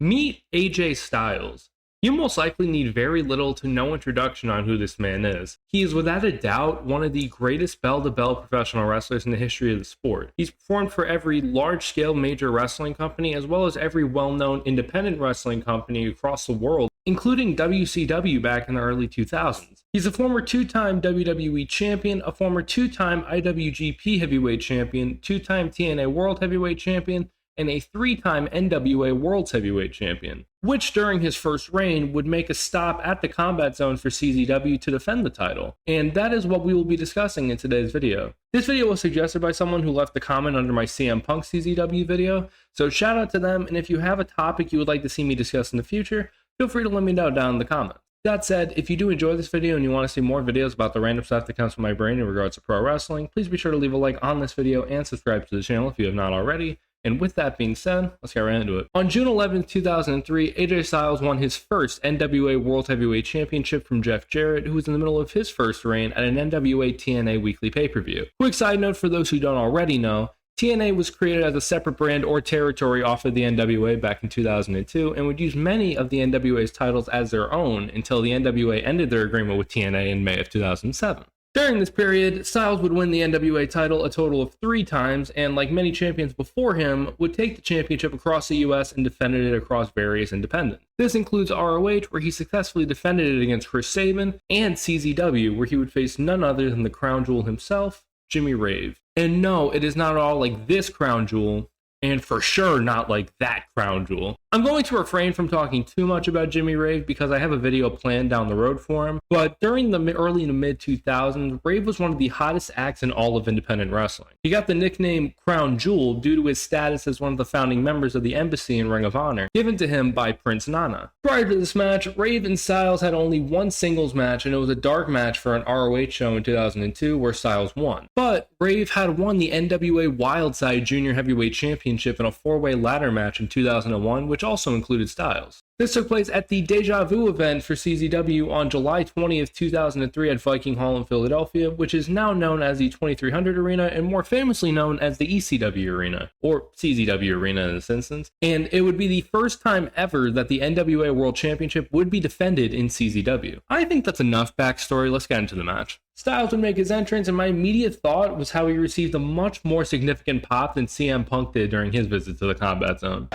Meet AJ Styles. You most likely need very little to no introduction on who this man is. He is without a doubt one of the greatest bell-to-bell professional wrestlers in the history of the sport. He's performed for every large-scale major wrestling company as well as every well-known independent wrestling company across the world, including WCW back in the early 2000s. He's a former two-time WWE Champion, a former two-time IWGP Heavyweight Champion, two-time TNA World Heavyweight Champion, and a three-time NWA Worlds Heavyweight Champion, which during his first reign would make a stop at the Combat Zone for CZW to defend the title. And that is what we will be discussing in today's video. This video was suggested by someone who left a comment under my CM Punk CZW video, so shout out to them, and if you have a topic you would like to see me discuss in the future, feel free to let me know down in the comments. That said, if you do enjoy this video and you want to see more videos about the random stuff that comes from my brain in regards to pro wrestling, please be sure to leave a like on this video and subscribe to the channel if you have not already. And with that being said, let's get right into it. On June 11, 2003, AJ Styles won his first NWA World Heavyweight Championship from Jeff Jarrett, who was in the middle of his first reign at an NWA TNA weekly pay-per-view. Quick side note for those who don't already know, TNA was created as a separate brand or territory off of the NWA back in 2002 and would use many of the NWA's titles as their own until the NWA ended their agreement with TNA in May of 2007. During this period, Styles would win the NWA title a total of 3 times, and like many champions before him, would take the championship across the US and defended it across various independents. This includes ROH, where he successfully defended it against Chris Sabin, and CZW, where he would face none other than the crown jewel himself, Jimmy Rave. And no, it is not at all like this crown jewel, and for sure not like that crown jewel. I'm going to refrain from talking too much about Jimmy Rave because I have a video planned down the road for him, but during the early to mid 2000s, Rave was one of the hottest acts in all of independent wrestling. He got the nickname Crown Jewel due to his status as one of the founding members of the Embassy and Ring of Honor, given to him by Prince Nana. Prior to this match, Rave and Styles had only one singles match, and it was a dark match for an ROH show in 2002 where Styles won. But Rave had won the NWA Wildside Junior Heavyweight Championship in a 4-way ladder match in 2001, which also included Styles. This took place at the Deja Vu event for CZW on July 20th, 2003 at Viking Hall in Philadelphia, which is now known as the 2300 Arena and more famously known as the ECW Arena, or CZW Arena in this instance. And it would be the first time ever that the NWA World Championship would be defended in CZW. I think that's enough backstory, let's get into the match. Styles would make his entrance, and my immediate thought was how he received a much more significant pop than CM Punk did during his visit to the Combat Zone.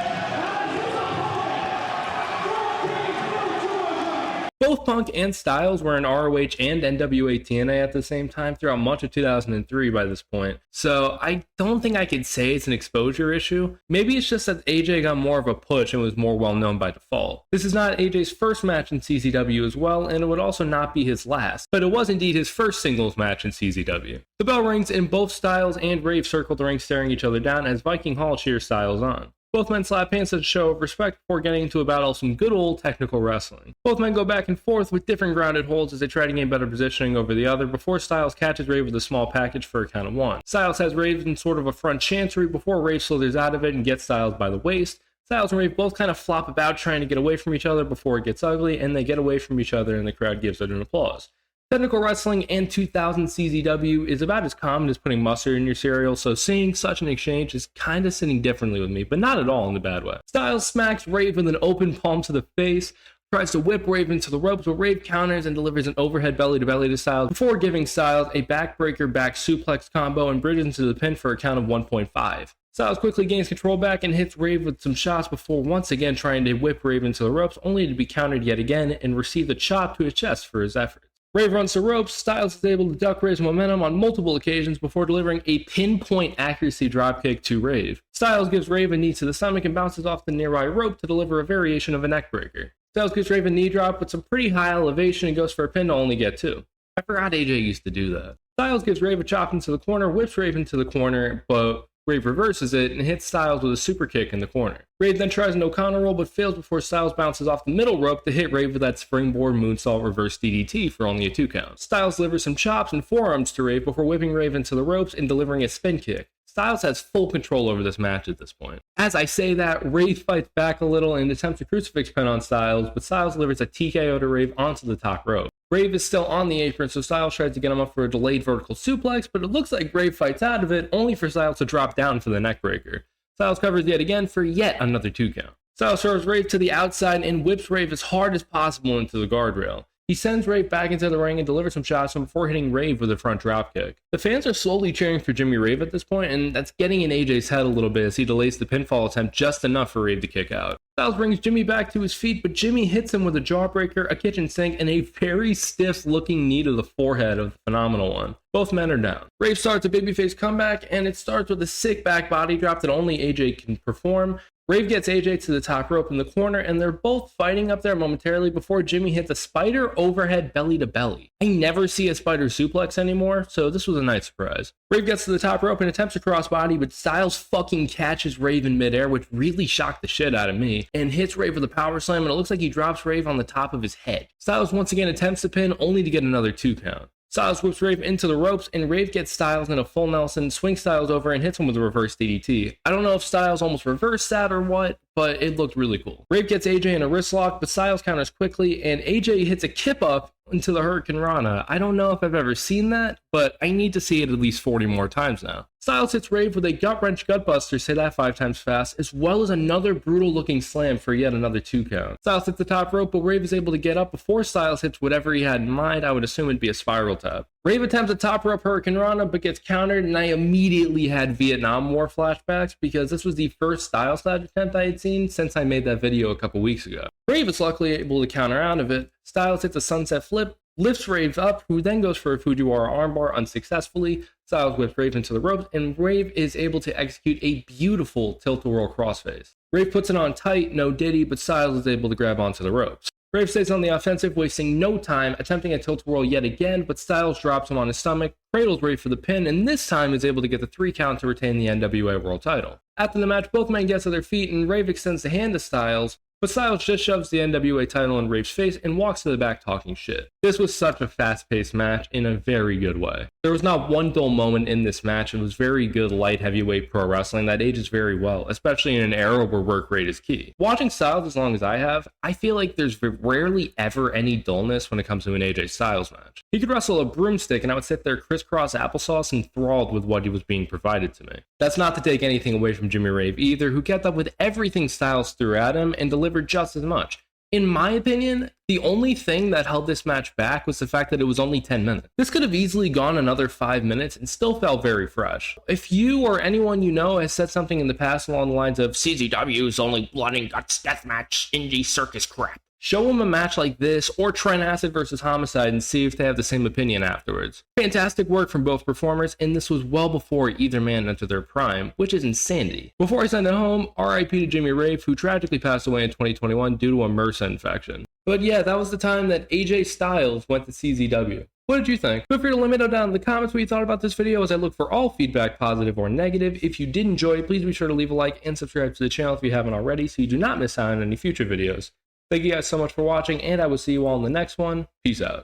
Both Punk and Styles were in ROH and NWA TNA at the same time throughout much of 2003 by this point, so I don't think I could say it's an exposure issue. Maybe it's just that AJ got more of a push and was more well known by default. This is not AJ's first match in CZW as well, and it would also not be his last, but it was indeed his first singles match in CZW. The bell rings and both Styles and Rave circle the ring staring each other down as Viking Hall cheers Styles on. Both men slap hands as a show of respect before getting into a battle of some good old technical wrestling. Both men go back and forth with different grounded holds as they try to gain better positioning over the other before Styles catches Rave with a small package for a count of 1. Styles has Rave in sort of a front chancery before Rave slithers out of it and gets Styles by the waist. Styles and Rave both kind of flop about trying to get away from each other before it gets ugly, and they get away from each other and the crowd gives it an applause. Technical wrestling and 2000 CZW is about as common as putting mustard in your cereal, so seeing such an exchange is kinda sitting differently with me, but not at all in the bad way. Styles smacks Rave with an open palm to the face, tries to whip Rave into the ropes, but Rave counters and delivers an overhead belly to belly to Styles before giving Styles a backbreaker back suplex combo and bridges into the pin for a count of 1.5. Styles quickly gains control back and hits Rave with some shots before once again trying to whip Rave into the ropes, only to be countered yet again and receive a chop to his chest for his efforts. Rave runs the ropes. Styles is able to duck Rave's momentum on multiple occasions before delivering a pinpoint accuracy dropkick to Rave. Styles gives Rave a knee to the stomach and bounces off the nearby rope to deliver a variation of a neckbreaker. Styles gives Rave a knee drop with some pretty high elevation and goes for a pin to only get 2. I forgot AJ used to do that. Styles gives Rave a chop into the corner, whips Rave into the corner, but Rave reverses it and hits Styles with a super kick in the corner. Rave then tries an O'Connor roll but fails before Styles bounces off the middle rope to hit Rave with that springboard moonsault reverse DDT for only a 2 count. Styles delivers some chops and forearms to Rave before whipping Rave into the ropes and delivering a spin kick. Styles has full control over this match at this point. As I say that, Rave fights back a little and attempts a crucifix pin on Styles, but Styles delivers a TKO to Rave onto the top rope. Rave is still on the apron, so Styles tries to get him up for a delayed vertical suplex, but it looks like Rave fights out of it, only for Styles to drop down for the neckbreaker. Styles covers yet again for yet another 2 count. Styles throws Rave to the outside and whips Rave as hard as possible into the guardrail. He sends Rave back into the ring and delivers some shots before hitting Rave with a front dropkick. The fans are slowly cheering for Jimmy Rave at this point, and that's getting in AJ's head a little bit as he delays the pinfall attempt just enough for Rave to kick out. Styles brings Jimmy back to his feet, but Jimmy hits him with a jawbreaker, a kitchen sink, and a very stiff-looking knee to the forehead of the Phenomenal One. Both men are down. Rave starts a babyface comeback, and it starts with a sick back body drop that only AJ can perform. Rave gets AJ to the top rope in the corner, and they're both fighting up there momentarily before Jimmy hits a spider overhead belly to belly. I never see a spider suplex anymore, so this was a nice surprise. Rave gets to the top rope and attempts a crossbody, but Styles fucking catches Rave in midair, which really shocked the shit out of me, and hits Rave with a power slam, and it looks like he drops Rave on the top of his head. Styles once again attempts to pin, only to get another 2 count. Styles whips Rave into the ropes, and Rave gets Styles in a full Nelson, swings Styles over, and hits him with a reverse DDT. I don't know if Styles almost reversed that or what, but it looked really cool. Rave gets AJ in a wrist lock, but Styles counters quickly, and AJ hits a kip up into the Hurricane Rana. I don't know if I've ever seen that, but I need to see it at least 40 more times now. Styles hits Rave with a gut wrench gutbuster, say that 5 times fast, as well as another brutal looking slam for yet another 2 count. Styles hits the top rope, but Rave is able to get up before Styles hits whatever he had in mind. I would assume it'd be a spiral tap. Rave attempts a top rope Hurricane Rana, but gets countered, and I immediately had Vietnam War flashbacks because this was the first Styles sledge attempt I had seen since I made that video a couple weeks ago. Rave is luckily able to counter out of it. Styles hits a sunset flip, lifts Rave up, who then goes for a Fujiwara armbar unsuccessfully. Styles whips Rave into the ropes, and Rave is able to execute a beautiful tilt-a-whirl crossface. Rave puts it on tight, no diddy, but Styles is able to grab onto the ropes. Rave stays on the offensive, wasting no time, attempting a tilt-a-whirl yet again, but Styles drops him on his stomach, cradles Rave for the pin, and this time is able to get the 3 count to retain the NWA World title. After the match, both men get to their feet, and Rave extends the hand to Styles, but Styles just shoves the NWA title in Rave's face and walks to the back talking shit. This was such a fast-paced match in a very good way. There was not one dull moment in this match. It was very good light heavyweight pro wrestling that ages very well, especially in an era where work rate is key. Watching Styles as long as I have, I feel like there's rarely ever any dullness when it comes to an AJ Styles match. He could wrestle a broomstick and I would sit there crisscross applesauce enthralled with what he was being provided to me. That's not to take anything away from Jimmy Rave either, who kept up with everything Styles threw at him and delivered just as much. In my opinion, the only thing that held this match back was the fact that it was only 10 minutes. This could have easily gone another 5 minutes and still felt very fresh. If you or anyone you know has said something in the past along the lines of CZW's only blood and guts deathmatch indie circus crap, show them a match like this or Trent Acid versus Homicide and see if they have the same opinion afterwards. Fantastic work from both performers, and this was well before either man entered their prime, which is insanity. Before I send it home, RIP to Jimmy Rave, who tragically passed away in 2021 due to a MRSA infection. But yeah, that was the time that AJ Styles went to CZW. What did you think? Feel free to let me know down in the comments what you thought about this video, as I look for all feedback, positive or negative. If you did enjoy it, please be sure to leave a like and subscribe to the channel if you haven't already so you do not miss out on any future videos. Thank you guys so much for watching, and I will see you all in the next one. Peace out.